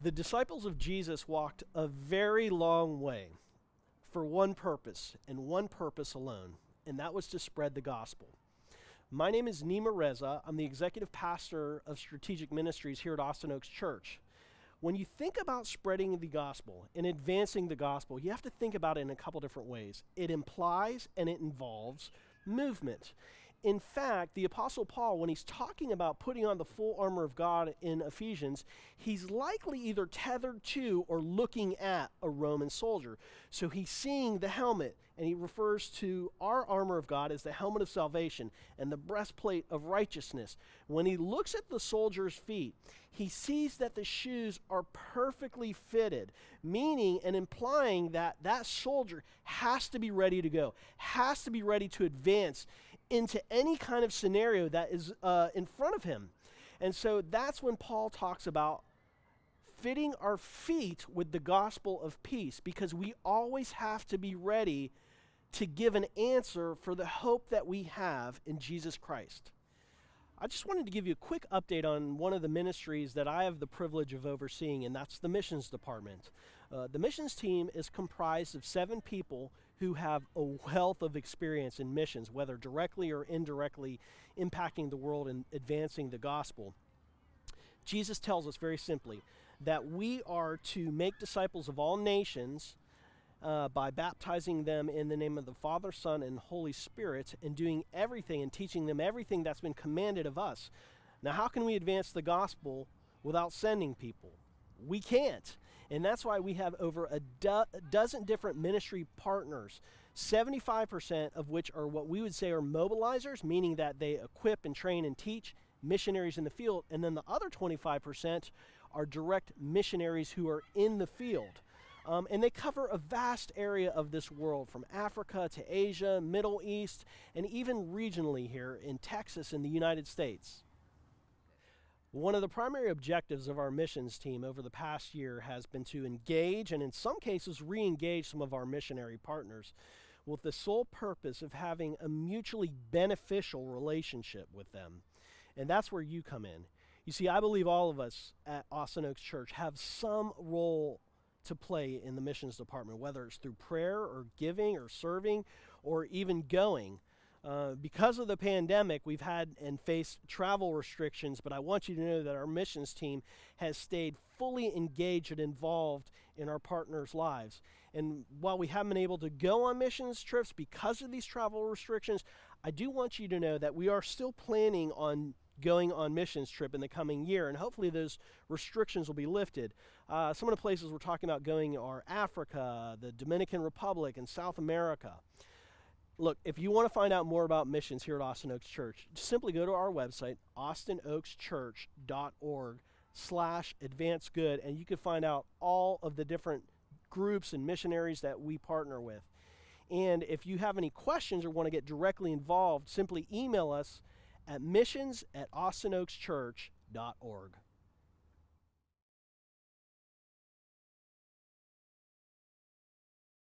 The disciples of Jesus walked a very long way for one purpose and one purpose alone, and that was to spread the gospel. My name is Nima Reza. I'm the executive pastor of Strategic Ministries here at Austin Oaks Church. When you think about spreading the gospel and advancing the gospel, you have to think about it in a couple different ways. It implies and it involves movement. In fact, the Apostle Paul, when he's talking about putting on the full armor of God in Ephesians, he's likely either tethered to or looking at a Roman soldier. So he's seeing the helmet, and he refers to our armor of God as the helmet of salvation and the breastplate of righteousness. When he looks at the soldier's feet, he sees that the shoes are perfectly fitted, meaning and implying that that soldier has to be ready to go, has to be ready to advance into any kind of scenario that is in front of him. And so that's when Paul talks about fitting our feet with the gospel of peace, because we always have to be ready to give an answer for the hope that we have in Jesus Christ. I just wanted to give you a quick update on one of the ministries that I have the privilege of overseeing, and that's the missions department. The missions team is comprised of 7 people who have a wealth of experience in missions, whether directly or indirectly impacting the world and advancing the gospel. Jesus tells us very simply that we are to make disciples of all nations by baptizing them in the name of the Father, Son, and Holy Spirit, and doing everything and teaching them everything that's been commanded of us. Now, how can we advance the gospel without sending people? We can't. And that's why we have over a dozen different ministry partners, 75% of which are what we would say are mobilizers, meaning that they equip and train and teach missionaries in the field. And then the other 25% are direct missionaries who are in the field. And they cover a vast area of this world, from Africa to Asia, Middle East, and even regionally here in Texas in the United States. One of the primary objectives of our missions team over the past year has been to engage and in some cases re-engage some of our missionary partners with the sole purpose of having a mutually beneficial relationship with them. And that's where you come in. You see, I believe all of us at Austin Oaks Church have some role to play in the missions department, whether it's through prayer or giving or serving or even going. Because of the pandemic, we've had and faced travel restrictions, but I want you to know that our missions team has stayed fully engaged and involved in our partners' lives. And while we haven't been able to go on missions trips because of these travel restrictions, I do want you to know that we are still planning on going on missions trip in the coming year, and hopefully those restrictions will be lifted. Some of the places we're talking about going are Africa, the Dominican Republic, and South America. Look, if you want to find out more about missions here at Austin Oaks Church, just simply go to our website, austinoakschurch.org/advancegood, and you can find out all of the different groups and missionaries that we partner with. And if you have any questions or want to get directly involved, simply email us at missions@austinoakschurch.org.